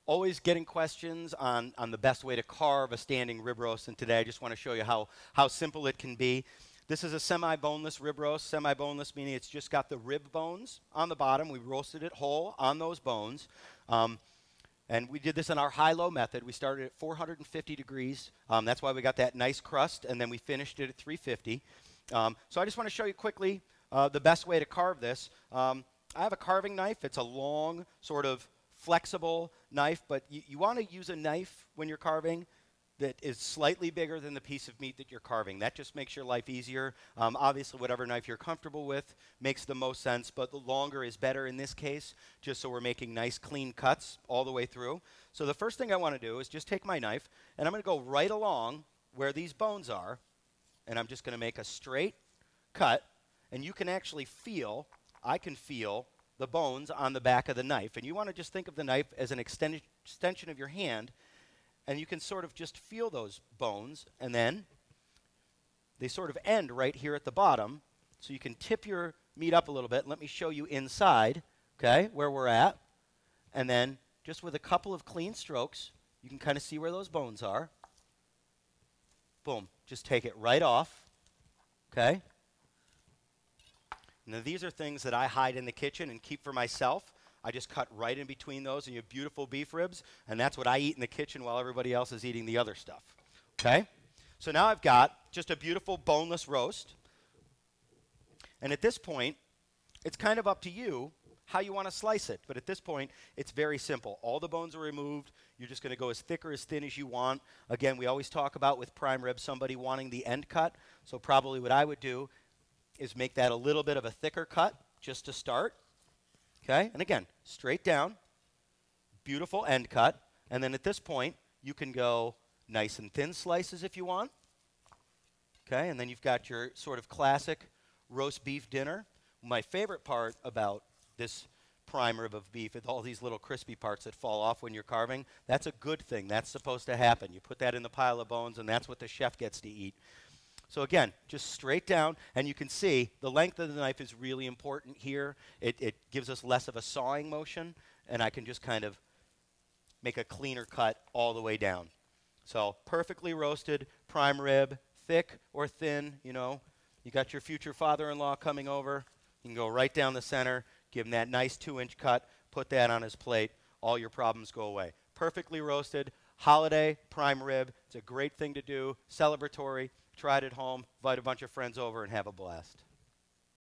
Always getting questions on the best way to carve a standing rib roast, and today I just want to show you how simple it can be. This is a semi-boneless rib roast. Semi-boneless meaning it's just got the rib bones on the bottom. We roasted it whole on those bones. And we did this in our high-low method. We started at 450 degrees. That's why we got that nice crust, and then we finished it at 350. So I just want to show you quickly the best way to carve this. I have a carving knife. It's a long, sort of flexible knife, but you want to use a knife when you're carving that is slightly bigger than the piece of meat that you're carving. That just makes your life easier. Obviously, whatever knife you're comfortable with makes the most sense, but the longer is better in this case, just so we're making nice, clean cuts all the way through. So the first thing I want to do is just take my knife, and I'm going to go right along where these bones are, and I'm just going to make a straight cut, and you can actually feel, I can feel the bones on the back of the knife. And you want to just think of the knife as an extension of your hand, and you can sort of just feel those bones, and then they sort of end right here at the bottom. So you can tip your meat up a little bit. Let me show you inside, okay, where we're at. And then just with a couple of clean strokes, you can kind of see where those bones are. Boom, just take it right off, okay? Now these are things that I hide in the kitchen and keep for myself. I just cut right in between those, and you have beautiful beef ribs, and that's what I eat in the kitchen while everybody else is eating the other stuff, okay? So now I've got just a beautiful boneless roast, and at this point, it's kind of up to you how you want to slice it, but at this point, it's very simple. All the bones are removed. You're just going to go as thick or as thin as you want. Again, we always talk about with prime rib somebody wanting the end cut, so probably what I would do is make that a little bit of a thicker cut just to start. Okay, and again, straight down, beautiful end cut, and then at this point, you can go nice and thin slices if you want. Okay, and then you've got your sort of classic roast beef dinner. My favorite part about this prime rib of beef is all these little crispy parts that fall off when you're carving. That's a good thing. That's supposed to happen. You put that in the pile of bones, and that's what the chef gets to eat. So again, just straight down, and you can see the length of the knife is really important here. It gives us less of a sawing motion, and I can just kind of make a cleaner cut all the way down. So perfectly roasted prime rib, thick or thin, you know. You got your future father-in-law coming over. You can go right down the center, give him that nice 2-inch cut, put that on his plate. All your problems go away. Perfectly roasted, holiday prime rib. It's a great thing to do, celebratory. Try it at home, invite a bunch of friends over, and have a blast.